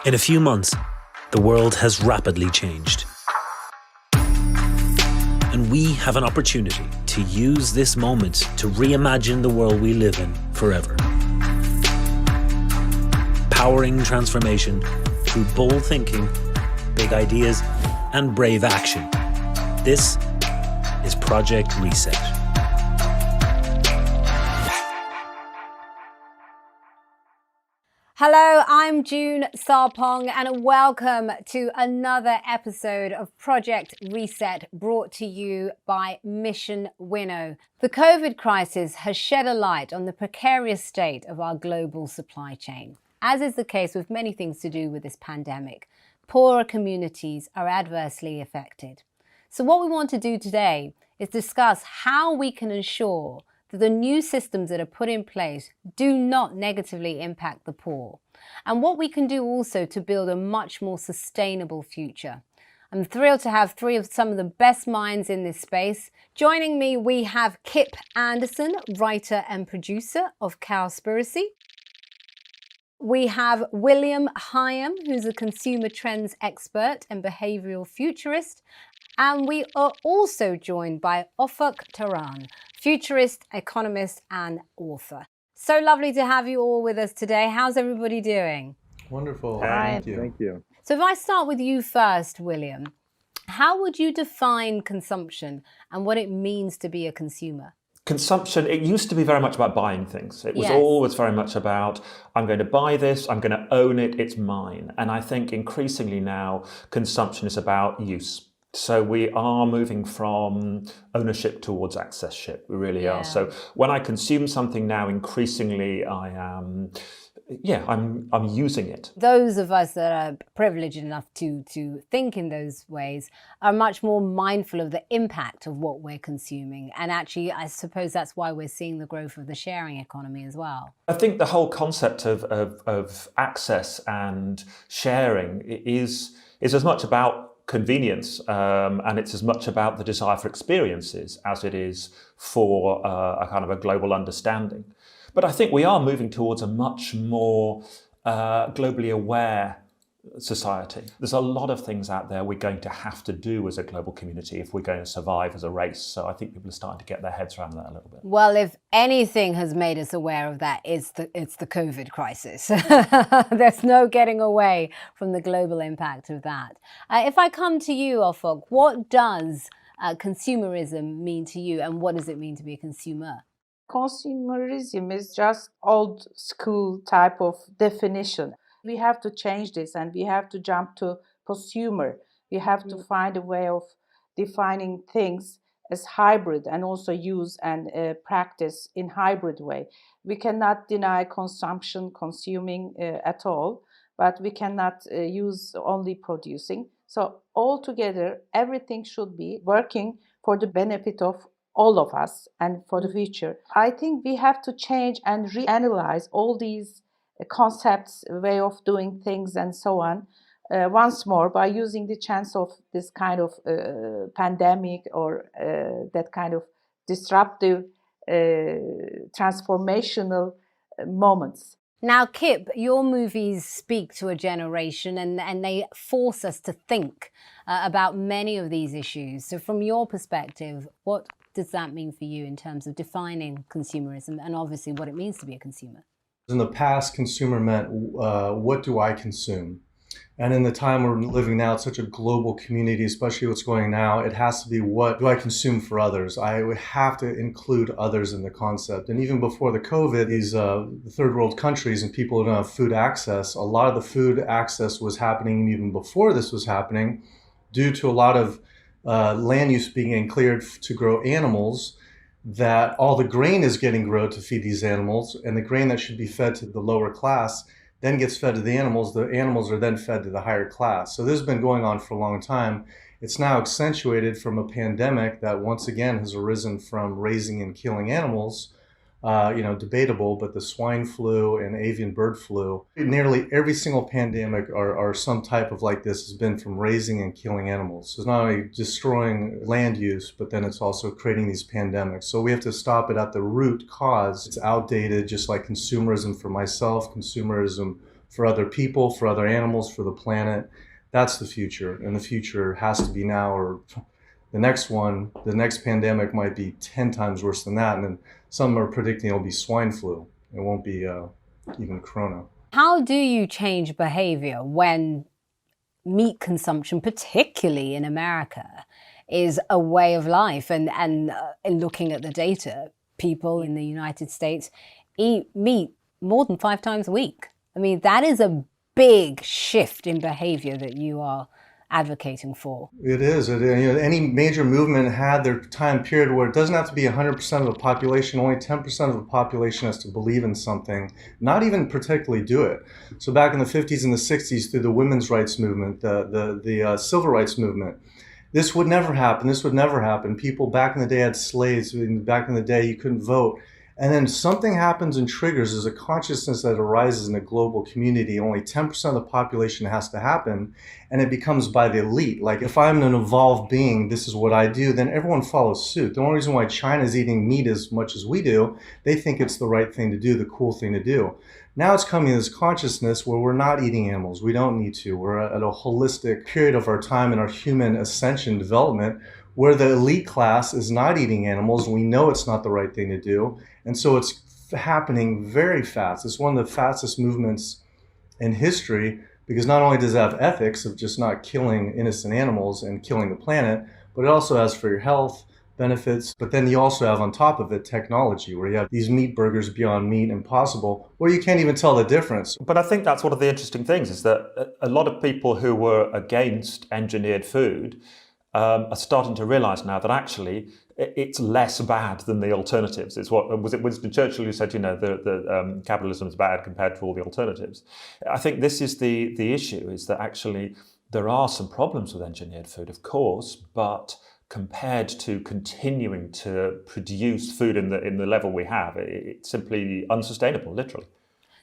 In a few months, the world has rapidly changed. And we have an opportunity to use this moment to reimagine the world we live in forever. Powering transformation through bold thinking, big ideas, and brave action. This is Project Reset. Hello, I'm June Sarpong and welcome to another episode of Project Reset brought to you by Mission Winnow. The COVID crisis has shed a light on the precarious state of our global supply chain. As is the case with many things to do with this pandemic, poorer communities are adversely affected. So what we want to do today is discuss how we can ensure that the new systems that are put in place do not negatively impact the poor, and what we can do also to build a much more sustainable future. I'm thrilled to have three of some of the best minds in this space. Joining me, we have Kip Andersen, writer and producer of Cowspiracy. We have William Higham, who's a consumer trends expert and behavioral futurist. And we are also joined by Ufuk Tarhan, futurist, economist, and author. So lovely to have you all with us today. How's everybody doing? Wonderful. Thank you. So if I start with you first, William, how would you define consumption and what it means to be a consumer? Consumption, it used to be very much about buying things. It was Yes. always very much about, I'm going to buy this, I'm going to own it, it's mine. And I think increasingly now, consumption is about use. So we are moving from ownership towards accesship. We really are. So when I consume something now, increasingly I'm using it. Those of us that are privileged enough to think in those ways are much more mindful of the impact of what we're consuming. And actually, I suppose that's why we're seeing the growth of the sharing economy as well. I think the whole concept of access and sharing is as much about convenience, and it's as much about the desire for experiences as it is for a kind of a global understanding. But I think we are moving towards a much more globally aware society. There's a lot of things out there we're going to have to do as a global community if we're going to survive as a race. So I think people are starting to get their heads around that a little bit. Well, if anything has made us aware of that, it's the COVID crisis. There's no getting away from the global impact of that. If I come to you, Ufuk, what does consumerism mean to you, and what does it mean to be a consumer? Consumerism is just old school type of definition. We have to change this and we have to jump to prosumer. We have to find a way of defining things as hybrid and also use and practice in hybrid way. We cannot deny consumption, consuming at all, but we cannot use only producing. So altogether, everything should be working for the benefit of all of us and for the future. I think we have to change and reanalyze all these concepts, way of doing things and so on, once more by using the chance of this kind of pandemic or that kind of disruptive, transformational moments. Now, Kip, your movies speak to a generation and they force us to think about many of these issues. So from your perspective, what does that mean for you in terms of defining consumerism and obviously what it means to be a consumer? In the past, consumer meant, what do I consume? And in the time we're living now, it's such a global community, especially what's going now, it has to be, what do I consume for others? I would have to include others in the concept. And even before the COVID, these third world countries and people who don't have food access, a lot of the food access was happening even before this was happening due to a lot of land use being cleared to grow animals, that all the grain is getting grown to feed these animals, and the grain that should be fed to the lower class then gets fed to the animals are then fed to the higher class. So this has been going on for a long time. It's now accentuated from a pandemic that once again has arisen from raising and killing animals, debatable, but the swine flu and avian bird flu, nearly every single pandemic or some type of like this has been from raising and killing animals. So it's not only destroying land use, but then it's also creating these pandemics. So we have to stop it at the root cause. It's outdated, just like consumerism for myself, consumerism for other people, for other animals, for the planet. That's the future, and the future has to be now, or the next pandemic might be 10 times worse than that, and then some are predicting it'll be swine flu. It won't be even corona. How do you change behavior when meat consumption, particularly in America, is a way of life? And in looking at the data, people in the United States eat meat more than 5 times a week. I mean, that is a big shift in behavior that you are advocating for. It is. Any major movement had their time period where it doesn't have to be 100% of the population. Only 10% of the population has to believe in something, not even particularly do it. So back in the 50s and the 60s, through the women's rights movement, the civil rights movement, this would never happen. This would never happen. People back in the day had slaves. Back in the day, you couldn't vote. And then something happens and triggers. There's a consciousness that arises in a global community. Only 10% of the population has to happen, and it becomes by the elite. Like, if I'm an evolved being, this is what I do, then everyone follows suit. The only reason why China's eating meat as much as we do, they think it's the right thing to do, the cool thing to do. Now it's coming to this consciousness where we're not eating animals. We don't need to. We're at a holistic period of our time in our human ascension development where the elite class is not eating animals. We know it's not the right thing to do. And so it's happening very fast. It's one of the fastest movements in history, because not only does it have ethics of just not killing innocent animals and killing the planet, but it also has for your health benefits. But then you also have on top of it technology, where you have these meat burgers, Beyond Meat, Impossible, where you can't even tell the difference. But I think that's one of the interesting things, is that a lot of people who were against engineered food are starting to realise now that actually it's less bad than the alternatives. It's what was it Winston Churchill who said, the capitalism is bad compared to all the alternatives. I think this is the issue, is that actually there are some problems with engineered food, of course, but compared to continuing to produce food in the level we have, it's simply unsustainable, literally.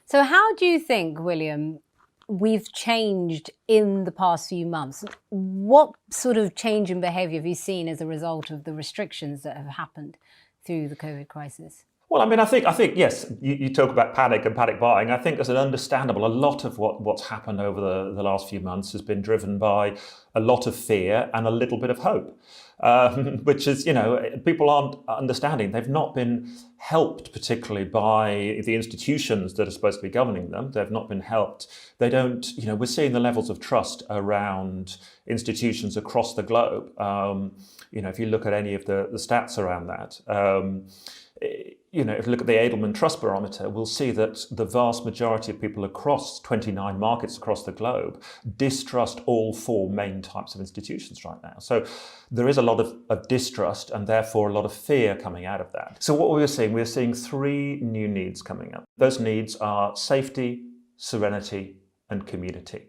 So how do you think, William, we've changed in the past few months? What sort of change in behaviour have you seen as a result of the restrictions that have happened through the COVID crisis? Well, I mean, I think yes, you talk about panic and panic buying. I think there's an understandable, a lot of what's happened over the last few months has been driven by a lot of fear and a little bit of hope, which is, people aren't understanding. They've not been helped particularly by the institutions that are supposed to be governing them. They've not been helped. They don't, we're seeing the levels of trust around institutions across the globe. If you look at any of the stats around that, if you look at the Edelman Trust Barometer, we'll see that the vast majority of people across 29 markets across the globe distrust all 4 main types of institutions right now. So there is a lot of distrust and therefore a lot of fear coming out of that. So what we're seeing 3 new needs coming up. Those needs are safety, serenity, and community.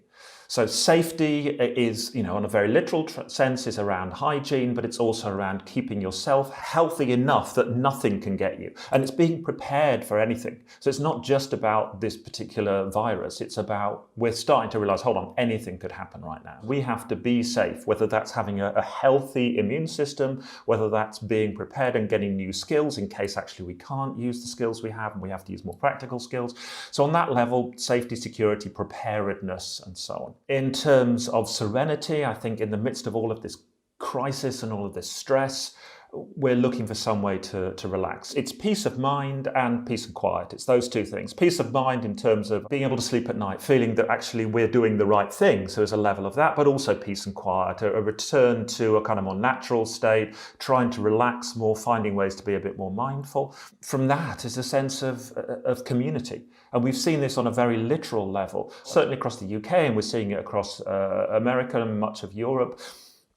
So safety is, on a very literal sense, is around hygiene, but it's also around keeping yourself healthy enough that nothing can get you. And it's being prepared for anything. So it's not just about this particular virus. It's about, we're starting to realize, hold on, anything could happen right now. We have to be safe, whether that's having a healthy immune system, whether that's being prepared and getting new skills in case actually we can't use the skills we have and we have to use more practical skills. So on that level, safety, security, preparedness, and so on. In terms of serenity, I think in the midst of all of this crisis and all of this stress, we're looking for some way to relax. It's peace of mind and peace and quiet. It's those 2 things. Peace of mind in terms of being able to sleep at night, feeling that actually we're doing the right thing. So there's a level of that, but also peace and quiet, a return to a kind of more natural state, trying to relax more, finding ways to be a bit more mindful. From that is a sense of community. And we've seen this on a very literal level, certainly across the UK, and we're seeing it across America and much of Europe.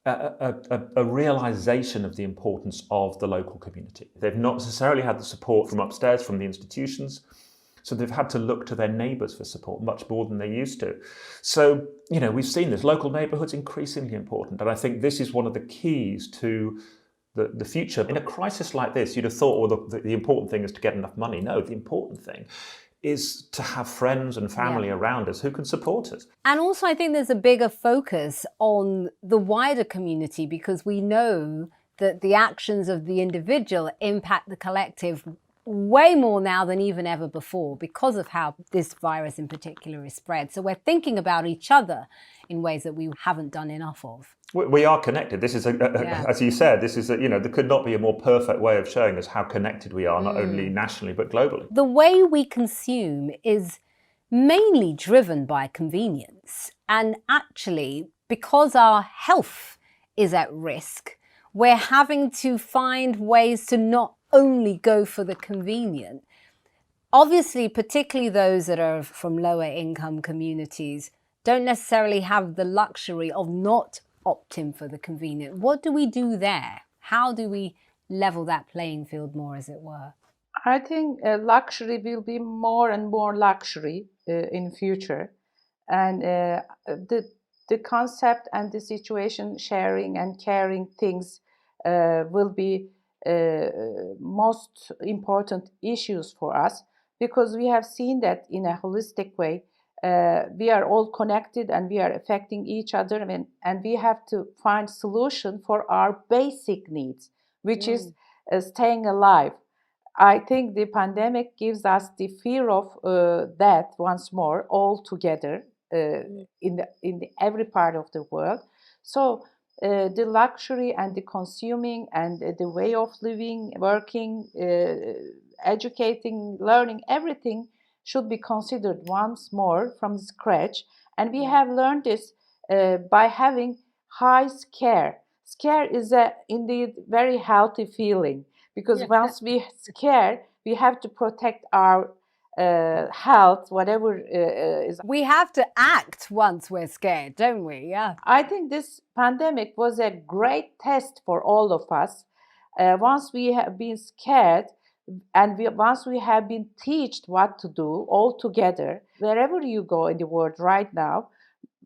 A realization of the importance of the local community. They've not necessarily had the support from upstairs, from the institutions, so they've had to look to their neighbours for support much more than they used to. So, we've seen this. Local neighbourhoods increasingly important, and I think this is one of the keys to the future. In a crisis like this, you'd have thought, well, the important thing is to get enough money. No, the important thing is to have friends and family around us who can support us. And also I think there's a bigger focus on the wider community, because we know that the actions of the individual impact the collective way more now than even ever before because of how this virus in particular is spread. So we're thinking about each other in ways that we haven't done enough of. We are connected. This is, as you said, this is, there could not be a more perfect way of showing us how connected we are, not only nationally, but globally. The way we consume is mainly driven by convenience. And actually, because our health is at risk, we're having to find ways to not only go for the convenient. Obviously, particularly those that are from lower income communities don't necessarily have the luxury of not opting for the convenient. What do we do there? How do we level that playing field more, as it were? I think luxury will be more and more luxury in future, and the concept and the situation sharing and caring things will be most important issues for us, because we have seen that in a holistic way we are all connected and we are affecting each other, and we have to find solution for our basic needs, which is staying alive. I think the pandemic gives us the fear of death once more, all together in every part of the world. So the luxury and the consuming and the way of living, working, educating, learning, everything should be considered once more from scratch. And we have learned this by having high scare. Scare is a indeed very healthy feeling, because once we scare, we have to protect our health, whatever is. We have to act once we're scared, don't we? Yeah. I think this pandemic was a great test for all of us. Once we have been scared, and once we have been taught what to do all together, wherever you go in the world right now,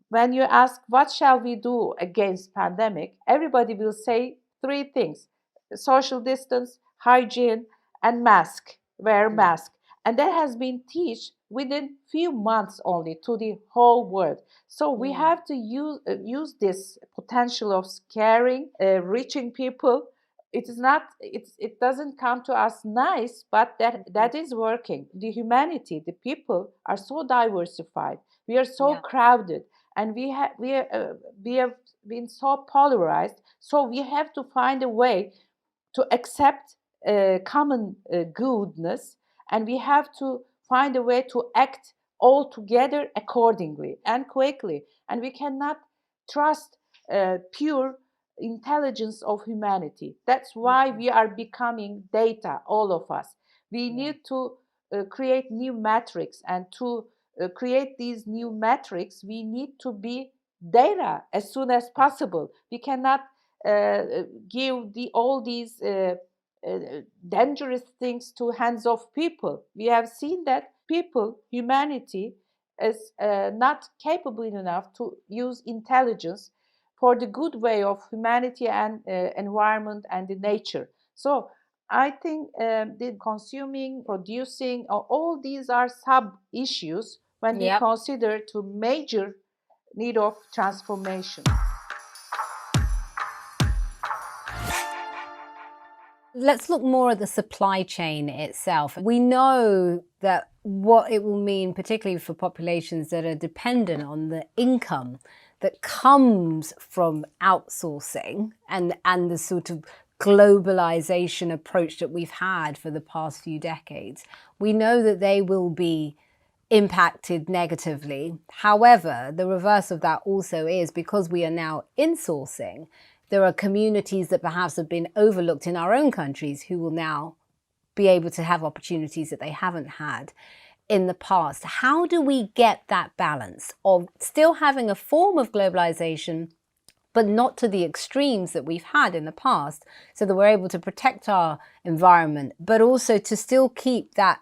when you ask what shall we do against pandemic, everybody will say three things: social distance, hygiene, and mask. Wear mask. And that has been taught within few months only to the whole world. So we have to use this potential of scaring, reaching people. It doesn't come to us nice, but that is working. The humanity, the people are so diversified. We are so crowded, and we have been so polarized. So we have to find a way to accept common goodness, and we have to find a way to act all together accordingly and quickly. And we cannot trust pure intelligence of humanity. That's why we are becoming data, all of us. We need to create new metrics, and to create these new metrics, we need to be data as soon as possible. We cannot give all these dangerous things to hands of people. We have seen that people, humanity, is not capable enough to use intelligence for the good way of humanity and environment and the nature. So I think the consuming, producing, all these are sub-issues when we consider to major need of transformation. Let's look more at the supply chain itself. We know that what it will mean, particularly for populations that are dependent on the income that comes from outsourcing and the sort of globalization approach that we've had for the past few decades, we know that they will be impacted negatively. However, the reverse of that also is, because we are now insourcing, there are communities that perhaps have been overlooked in our own countries who will now be able to have opportunities that they haven't had in the past. How do we get that balance of still having a form of globalization, but not to the extremes that we've had in the past, so that we're able to protect our environment, but also to still keep that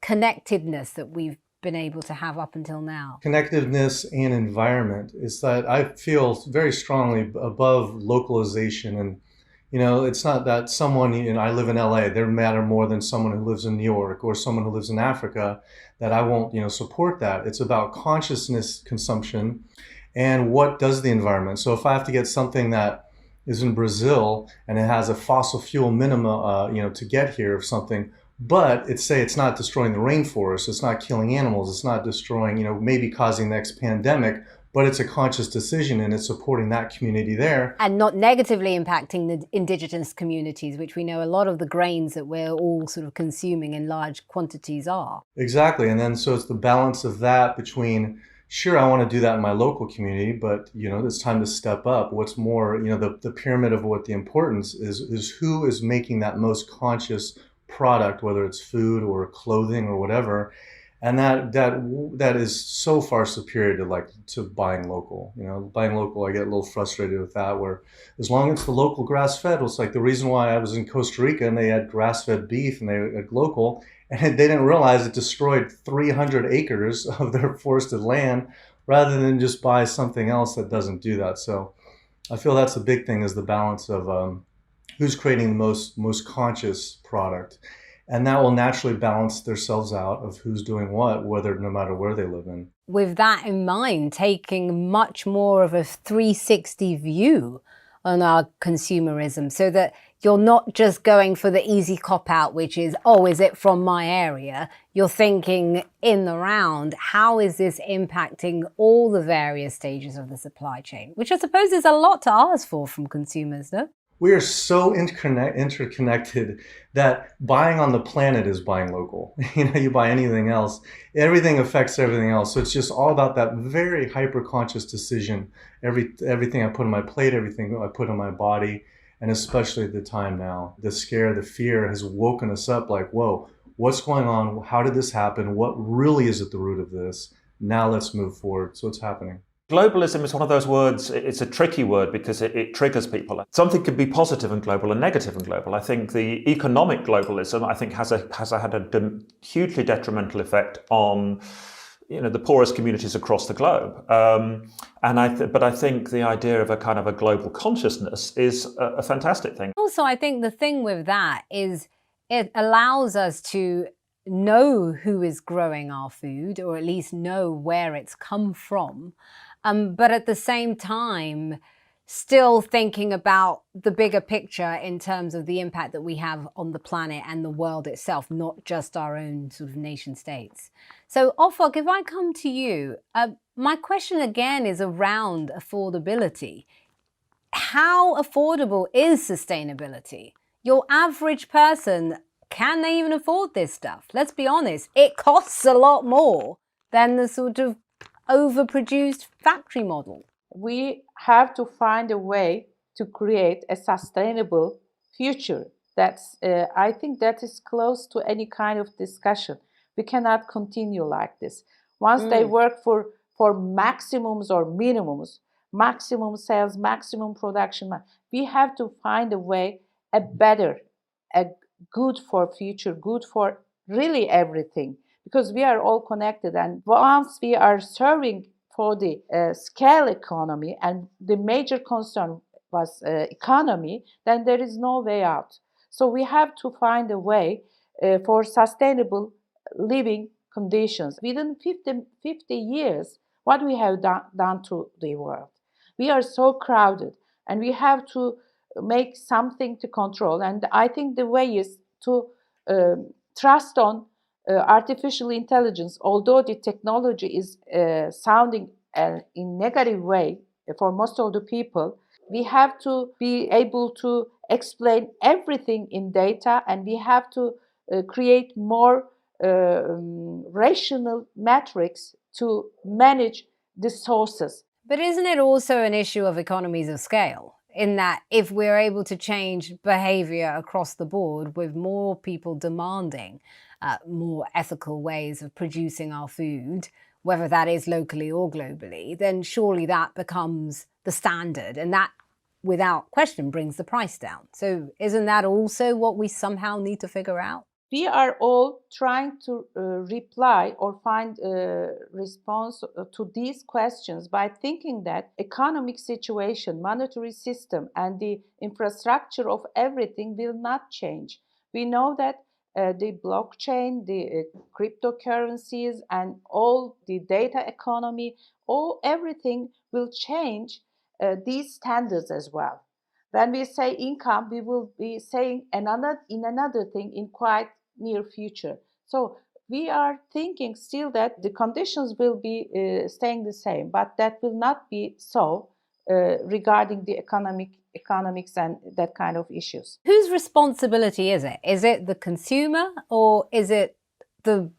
connectedness that we've been able to have up until now? Connectiveness and environment is that I feel very strongly above localization. And, it's not that someone, I live in LA, they matter more than someone who lives in New York or someone who lives in Africa, that I won't, support that. It's about consciousness consumption and what does the environment. So if I have to get something that is in Brazil and it has a fossil fuel minima, to get here of something, But it's not destroying the rainforest, it's not killing animals, it's not destroying, maybe causing the next pandemic, but it's a conscious decision and it's supporting that community there. And not negatively impacting the indigenous communities, which we know a lot of the grains that we're all sort of consuming in large quantities are. Exactly. And then so it's the balance of that between, sure, I want to do that in my local community, but it's time to step up. What's more, the pyramid of what the importance is who is making that most conscious product, whether it's food or clothing or whatever. And that is so far superior to buying local. Buying local, I get a little frustrated with that, where as long as it's the local grass-fed, it's like the reason why I was in Costa Rica and they had grass-fed beef and they had local, and they didn't realize it destroyed 300 acres of their forested land rather than just buy something else that doesn't do that. So I feel that's the big thing, is the balance of who's creating the most conscious product. And that will naturally balance themselves out of who's doing what, no matter where they live in. With that in mind, taking much more of a 360 view on our consumerism, so that you're not just going for the easy cop-out, which is, oh, is it from my area? You're thinking in the round, how is this impacting all the various stages of the supply chain? Which I suppose is a lot to ask for from consumers, no? We are so interconnected that buying on the planet is buying local. You buy anything else, everything affects everything else. So it's just all about that very hyper-conscious decision. Everything I put on my plate, everything I put on my body, and especially at the time now, the scare, the fear has woken us up like, whoa, what's going on? How did this happen? What really is at the root of this? Now let's move forward. So it's happening. Globalism is one of those words, it's a tricky word because it triggers people. Something can be positive and global and negative and global. I think the economic globalism, has had a hugely detrimental effect on the poorest communities across the globe. But I think the idea of a kind of a global consciousness is a fantastic thing. Also, I think the thing with that is it allows us to know who is growing our food, or at least know where it's come from. But at the same time, still thinking about the bigger picture in terms of the impact that we have on the planet and the world itself, not just our own sort of nation states. So Ufuk, if I come to you, my question again is around affordability. How affordable is sustainability? Your average person, can they even afford this stuff? Let's be honest, it costs a lot more than the sort of overproduced factory model. We have to find a way to create a sustainable future. I think that is close to any kind of discussion. We cannot continue like this. Once they work for maximums or minimums, maximum sales, maximum production, we have to find a way, a good for future, good for really everything. Because we are all connected, and once we are serving for the scale economy, and the major concern was economy, then there is no way out. So we have to find a way for sustainable living conditions. Within 50 years, what we have done to the world. We are so crowded, and we have to make something to control. And I think the way is to trust on artificial intelligence, although the technology is sounding in negative way for most of the people, we have to be able to explain everything in data, and we have to create more rational metrics to manage the sources. But isn't it also an issue of economies of scale? In that if we're able to change behavior across the board with more people demanding more ethical ways of producing our food, whether that is locally or globally, then surely that becomes the standard, and that without question brings the price down. So isn't that also what we somehow need to figure out? We are all trying to reply or find a response to these questions by thinking that economic situation, monetary system, and the infrastructure of everything will not change. We know that the blockchain, the cryptocurrencies, and all the data economy, everything will change these standards as well. When we say income, we will be saying another thing in quite near future. So we are thinking still that the conditions will be staying the same, but that will not be so regarding the economics and that kind of issues. Whose responsibility is it? Is it the consumer, or is it the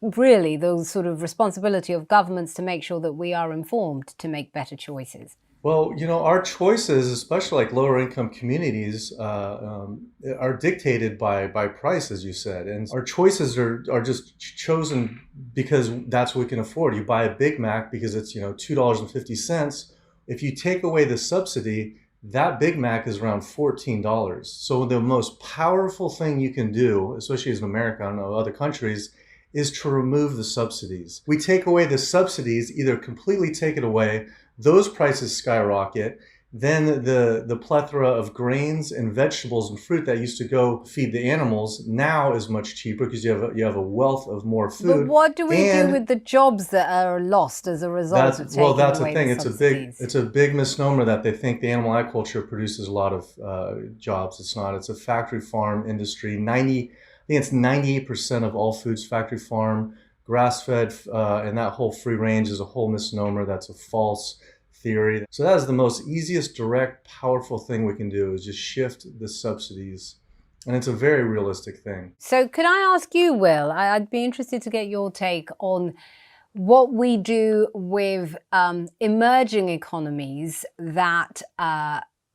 sort of responsibility of governments to make sure that we are informed to make better choices? Well, our choices, especially like lower income communities, are dictated by price, as you said. And our choices are just chosen because that's what we can afford. You buy a Big Mac because it's, $2.50. If you take away the subsidy, that Big Mac is around $14. So the most powerful thing you can do, especially as in America, I don't know, other countries, is to remove the subsidies. We take away the subsidies, either completely take it away, those prices skyrocket. Then the plethora of grains and vegetables and fruit that used to go feed the animals now is much cheaper because you have a wealth of more food. But what do we do with the jobs that are lost as a result of taking that's away the thing. the subsidies? It's a big misnomer that they think the animal agriculture produces a lot of jobs. It's not. It's a factory farm industry. I think it's 98% of all foods factory farm, grass-fed, and that whole free range is a whole misnomer. That's a false theory. So that is the most easiest, direct, powerful thing we can do, is just shift the subsidies. And it's a very realistic thing. So could I ask you, Will, I'd be interested to get your take on what we do with emerging economies that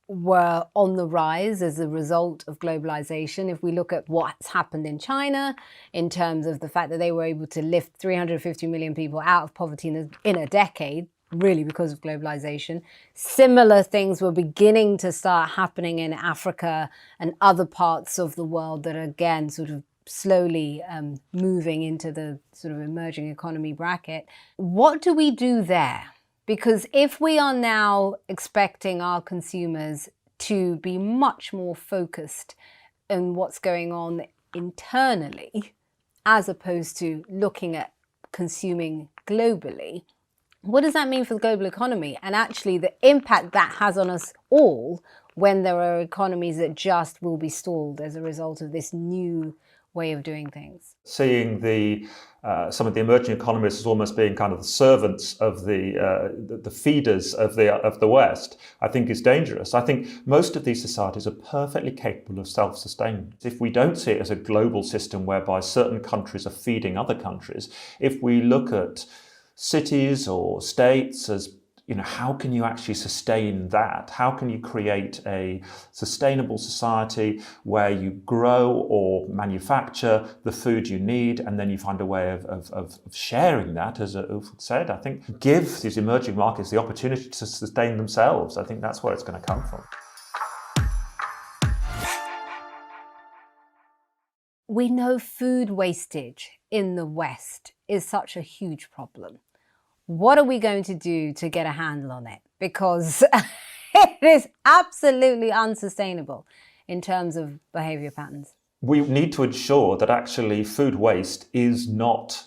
were on the rise as a result of globalization. If we look at what's happened in China in terms of the fact that they were able to lift 350 million people out of poverty in a decade, really because of globalization. Similar things were beginning to start happening in Africa and other parts of the world that are, again, sort of slowly moving into the sort of emerging economy bracket. What do we do there? Because if we are now expecting our consumers to be much more focused on what's going on internally, as opposed to looking at consuming globally, what does that mean for the global economy, and actually the impact that has on us all when there are economies that just will be stalled as a result of this new way of doing things? Seeing some of the emerging economies as almost being kind of the servants of the feeders of the West, I think is dangerous. I think most of these societies are perfectly capable of self-sustainment. If we don't see it as a global system whereby certain countries are feeding other countries, if we look at cities or states as, how can you actually sustain that? How can you create a sustainable society where you grow or manufacture the food you need, and then you find a way of sharing that, as Ufuk said? I think give these emerging markets the opportunity to sustain themselves. I think that's where it's going to come from. We know food wastage in the West is such a huge problem. What are we going to do to get a handle on it? Because it is absolutely unsustainable in terms of behaviour patterns. We need to ensure that actually food waste is not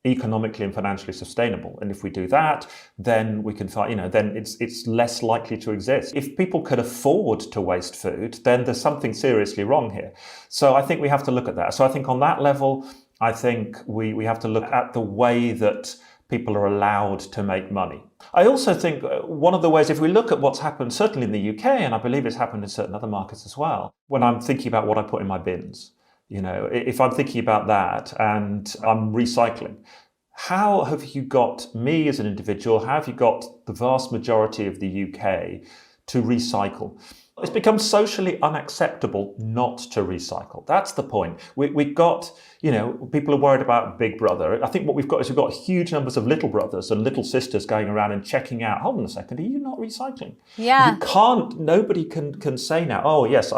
economically and financially sustainable. And if we do that, then we can find, then it's less likely to exist. If people could afford to waste food, then there's something seriously wrong here. So I think we have to look at that. So I think on that level, I think we have to look at the way that people are allowed to make money. I also think one of the ways, if we look at what's happened, certainly in the UK, and I believe it's happened in certain other markets as well, when I'm thinking about what I put in my bins, if I'm thinking about that and I'm recycling, how have you got me as an individual, how have you got the vast majority of the UK to recycle? It's become socially unacceptable not to recycle. That's the point. We've got, people are worried about Big Brother. I think what we've got is we've got huge numbers of little brothers and little sisters going around and checking out, hold on a second, are you not recycling? Yeah. Nobody can say now, oh yes,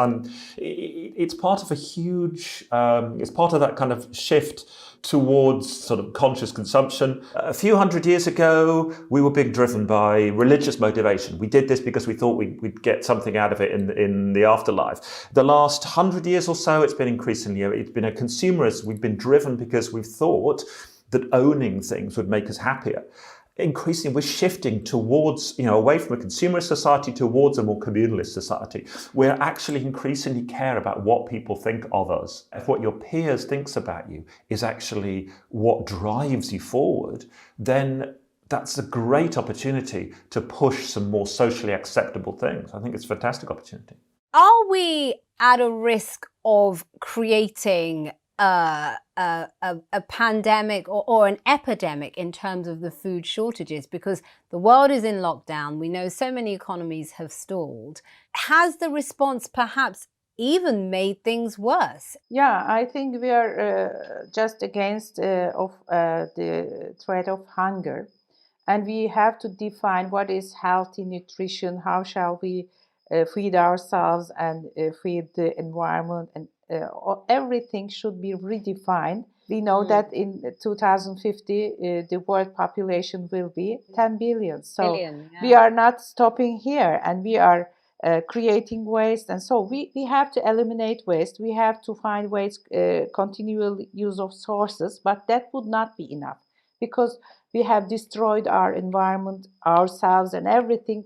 it's part of a huge, it's part of that kind of shift towards sort of conscious consumption. A few hundred years ago, we were being driven by religious motivation. We did this because we thought we'd get something out of it in the afterlife. The last 100 years or so, it's been a consumerist. We've been driven because we've thought that owning things would make us happier. increasingly we're shifting towards, away from a consumerist society towards a more communalist society. We're actually increasingly care about what people think of us. If what your peers thinks about you is actually what drives you forward, then that's a great opportunity to push some more socially acceptable things. I think it's a fantastic opportunity. Are we at a risk of creating a pandemic or an epidemic in terms of the food shortages? Because the world is in lockdown. We know so many economies have stalled. Has the response perhaps even made things worse? Yeah, I think we are just against the threat of hunger. And we have to define what is healthy nutrition, how shall we feed ourselves and feed the environment, and everything should be redefined. We know that in 2050, the world population will be 10 billion. So we are not stopping here, and we are creating waste. And so we have to eliminate waste. We have to find ways, continual use of sources, but that would not be enough because we have destroyed our environment, ourselves, and everything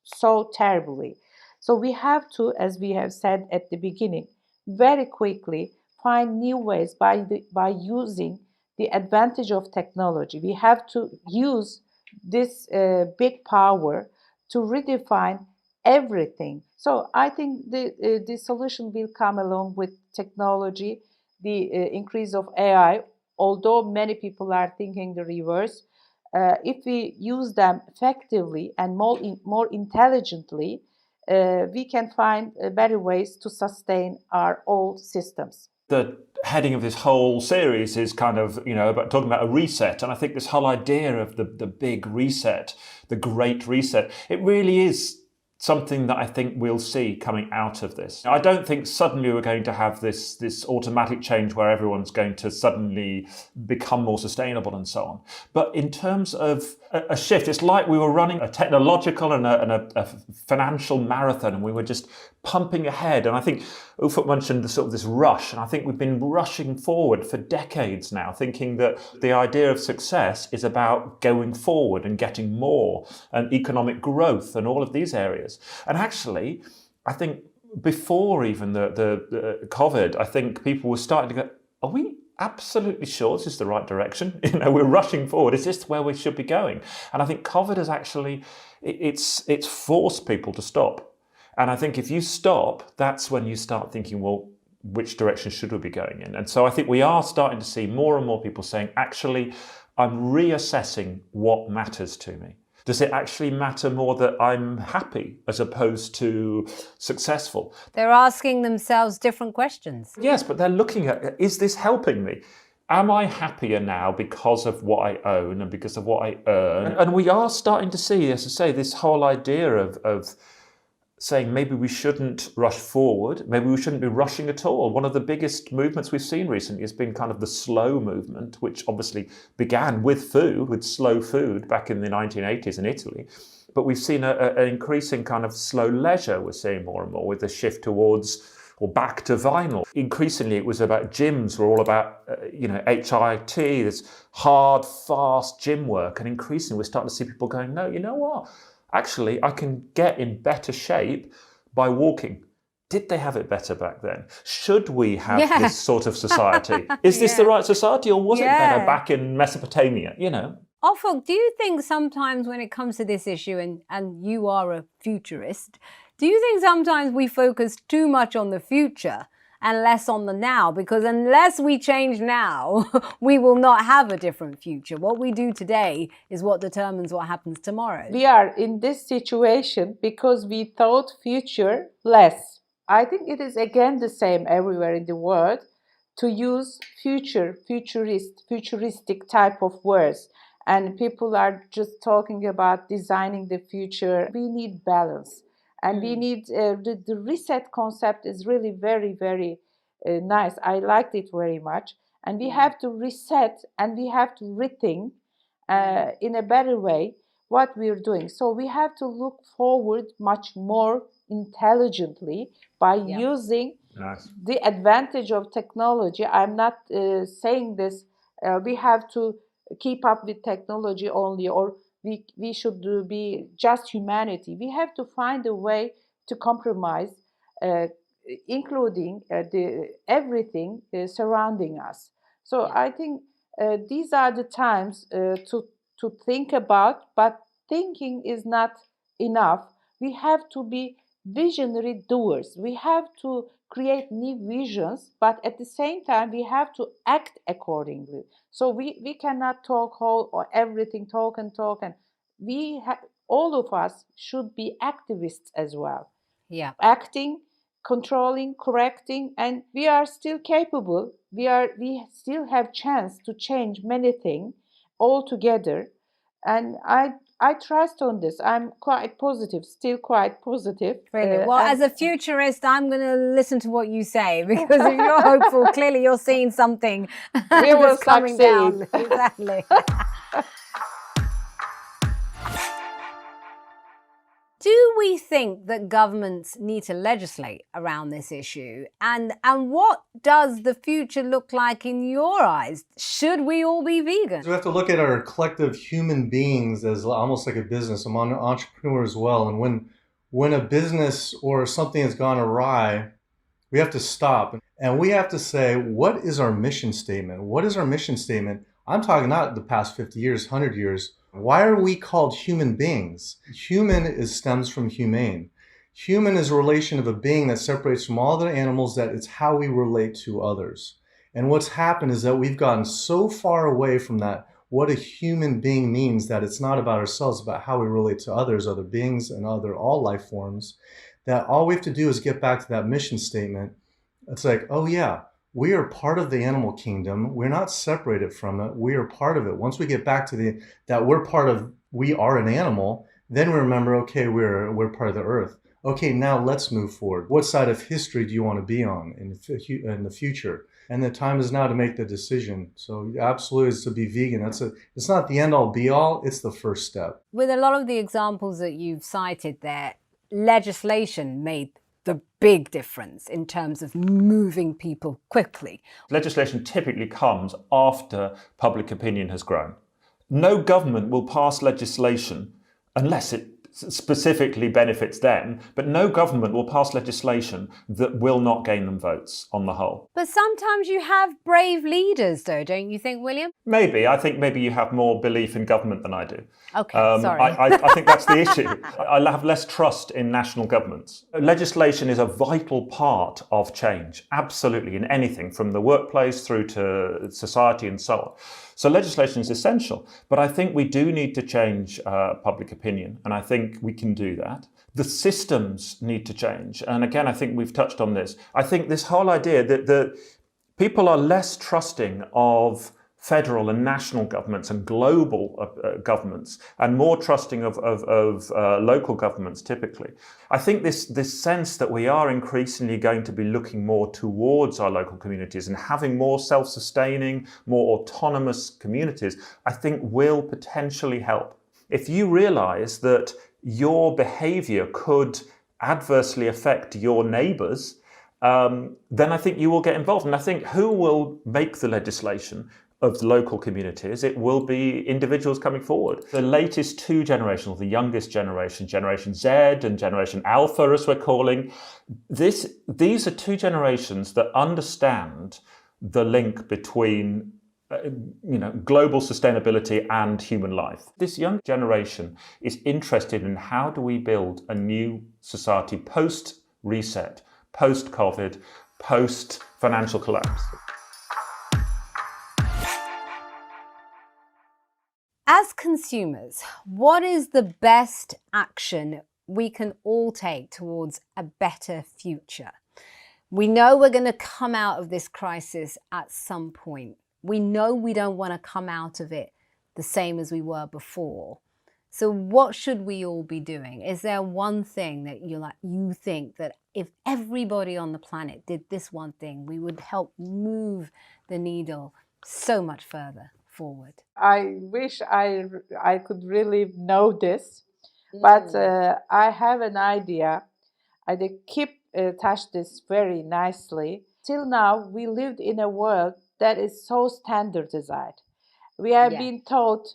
so terribly. So we have to, as we have said at the beginning, very quickly find new ways by using the advantage of technology. We have to use this big power to redefine everything. So I think the solution will come along with technology, the increase of AI, although many people are thinking the reverse. If we use them effectively and more intelligently, we can find better ways to sustain our old systems. The heading of this whole series is kind of, about talking about a reset. And I think this whole idea of the big reset, the great reset, it really is something that I think we'll see coming out of this. I don't think suddenly we're going to have this automatic change where everyone's going to suddenly become more sustainable and so on. But in terms of a shift, it's like we were running a technological and a financial marathon, and we were just pumping ahead. And I think Ufuk mentioned this rush, and I think we've been rushing forward for decades now, thinking that the idea of success is about going forward and getting more, and economic growth and all of these areas. And actually, I think before even the COVID, I think people were starting to go, are we absolutely sure this is the right direction? We're rushing forward. Is this where we should be going? And I think COVID has actually, it's forced people to stop. And I think if you stop, that's when you start thinking, well, which direction should we be going in? And so I think we are starting to see more and more people saying, actually, I'm reassessing what matters to me. Does it actually matter more that I'm happy as opposed to successful? They're asking themselves different questions. Yes, but they're looking at, is this helping me? Am I happier now because of what I own and because of what I earn? And we are starting to see, as I say, this whole idea of saying maybe we shouldn't rush forward, maybe we shouldn't be rushing at all. One of the biggest movements we've seen recently has been kind of the slow movement, which obviously began with food, with slow food back in the 1980s in Italy. But we've seen an increasing kind of slow leisure, we're seeing more and more, with the shift towards or back to vinyl. Increasingly, it was about gyms, were all about, HIIT, this hard, fast gym work. And increasingly, we're starting to see people going, no, you know what? Actually, I can get in better shape by walking. Did they have it better back then? Should we have this sort of society? Is this the right society, or was it better back in Mesopotamia? Ufuk, do you think sometimes when it comes to this issue, and you are a futurist, do you think sometimes we focus too much on the future and less on the now? Because unless we change now, we will not have a different future. What we do today is what determines what happens tomorrow. We are in this situation because we thought future less. I think it is again the same everywhere in the world to use futuristic type of words. And people are just talking about designing the future. We need balance. And we need, the reset concept is really very, very nice. I liked it very much. And we have to reset and we have to rethink in a better way what we're doing. So we have to look forward much more intelligently by using the advantage of technology. I'm not saying this. We have to keep up with technology only, or we should be just humanity. We have to find a way to compromise, including everything surrounding us. So I think these are the times to think about, but thinking is not enough. We have to be visionary doers. We have to create new visions, but at the same time, we have to act accordingly. So we cannot talk whole or everything, talk and talk. And all of us should be activists as well. Yeah. Acting, controlling, correcting, and we are still capable. We still have chance to change many things all together. And I trust on this. I'm quite positive, still quite positive. Brilliant. Well, as a futurist, I'm going to listen to what you say, because if you're hopeful, clearly you're seeing something we will that's coming down. succeed. Exactly. Do we think that governments need to legislate around this issue? And what does the future look like in your eyes? Should we all be vegan? So we have to look at our collective human beings as almost like a business. I'm an entrepreneur as well. And when a business or something has gone awry, we have to stop. And we have to say, what is our mission statement? What is our mission statement? I'm talking not the past 50 years, 100 years. Why are we called human beings? Human stems from humane. Human is a relation of a being that separates from all the animals, that it's how we relate to others. And what's happened is that we've gotten so far away from that, what a human being means, that it's not about ourselves, it's about how we relate to others, other beings, and all life forms, that all we have to do is get back to that mission statement. It's like, oh yeah, we are part of the animal kingdom. We're not separated from it. We are part of it. Once we get back to that we are an animal, then we remember, okay, we're part of the earth. Okay, now let's move forward. What side of history do you want to be on in the future? And the time is now to make the decision. So absolutely, it's to be vegan. It's not the end all be all. It's the first step. With a lot of the examples that you've cited there, legislation made the big difference in terms of moving people quickly. Legislation typically comes after public opinion has grown. No government will pass legislation unless it specifically benefits them, but no government will pass legislation that will not gain them votes on the whole. But sometimes you have brave leaders, though, don't you think, William? Maybe. I think maybe you have more belief in government than I do. Okay, sorry. I think that's the issue. I have less trust in national governments. Legislation is a vital part of change, absolutely, in anything, from the workplace through to society and so on. So legislation is essential, but I think we do need to change public opinion, and I think we can do that. The systems need to change, and again, I think we've touched on this. I think this whole idea that people are less trusting of federal and national governments and global governments, and more trusting of local governments typically. I think this sense that we are increasingly going to be looking more towards our local communities and having more self-sustaining, more autonomous communities, I think will potentially help. If you realise that your behaviour could adversely affect your neighbours, then I think you will get involved. And I think who will make the legislation of the local communities? It will be individuals coming forward. The latest two generations, the youngest generation, Generation Z and Generation Alpha, as we're calling, these are two generations that understand the link between global sustainability and human life. This young generation is interested in how do we build a new society post-reset, post-COVID, post-financial collapse. As consumers, what is the best action we can all take towards a better future? We know we're going to come out of this crisis at some point. We know we don't want to come out of it the same as we were before. So what should we all be doing? Is there one thing that you think that if everybody on the planet did this one thing, we would help move the needle so much further forward? I wish I could really know this, but I have an idea. I think Kip touched this very nicely. Till now, we lived in a world that is so standardized. We have Yeah. been taught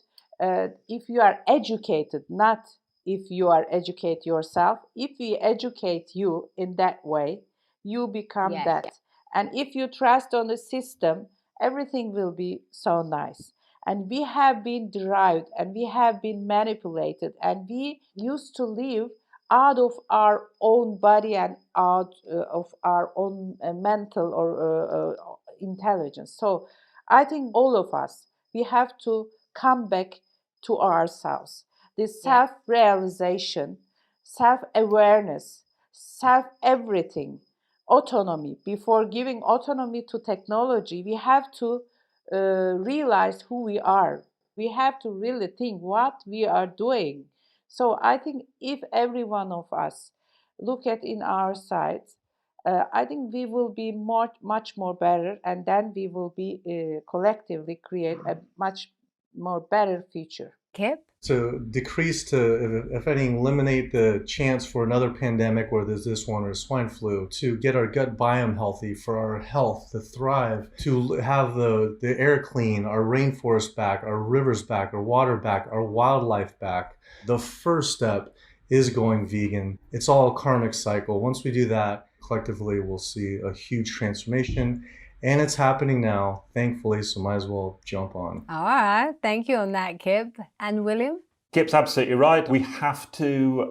if you are educated, not if you are educate yourself. If we educate you in that way, you become Yes. that. And if you trust on the system, everything will be so nice. And we have been derived and we have been manipulated, and we used to live out of our own body and out of our own mental or intelligence. So I think all of us, we have to come back to ourselves. This Yeah. self-realization, self-awareness, self-everything, autonomy. Before giving autonomy to technology, we have to realize who we are. We have to really think what we are doing. So I think if every one of us look at in our sides, I think we will be much more better, and then we will be collectively create a much more better future. Kip? To decrease to, if anything, eliminate the chance for another pandemic, whether it's this one or swine flu, to get our gut biome healthy, for our health to thrive, to have the air clean, our rainforest back, our rivers back, our water back, our wildlife back. The first step is going vegan. It's all a karmic cycle. Once we do that, collectively, we'll see a huge transformation. And it's happening now, thankfully, so might as well jump on. All right. Thank you on that, Kip. And William? Kip's absolutely right. We have to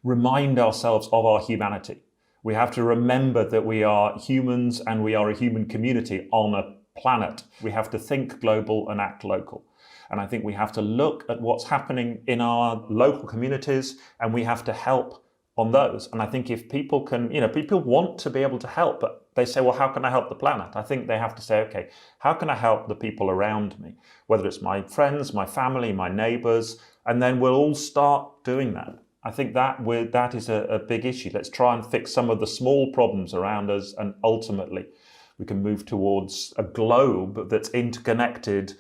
remind ourselves of our humanity. We have to remember that we are humans and we are a human community on a planet. We have to think global and act local. And I think we have to look at what's happening in our local communities, and we have to help on those. And I think if people can, people want to be able to help, but they say, well, how can I help the planet? I think they have to say, okay, how can I help the people around me? Whether it's my friends, my family, my neighbors, and then we'll all start doing that. I think that is a big issue. Let's try and fix some of the small problems around us, and ultimately we can move towards a globe that's interconnected,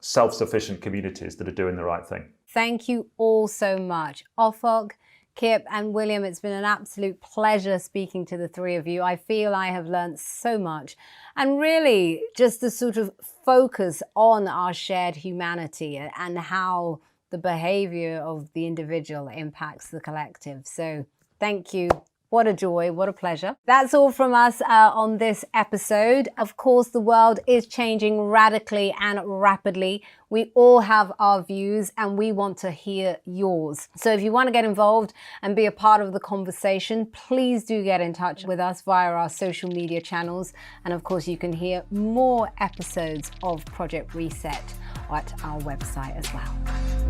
self-sufficient communities that are doing the right thing. Thank you all so much. Ufuk, Kip and William, it's been an absolute pleasure speaking to the three of you. I feel I have learned so much, and really just the sort of focus on our shared humanity and how the behavior of the individual impacts the collective. So thank you. What a joy, what a pleasure. That's all from us on this episode. Of course, the world is changing radically and rapidly. We all have our views and we want to hear yours. So if you want to get involved and be a part of the conversation, please do get in touch with us via our social media channels. And of course, you can hear more episodes of Project Reset at our website as well.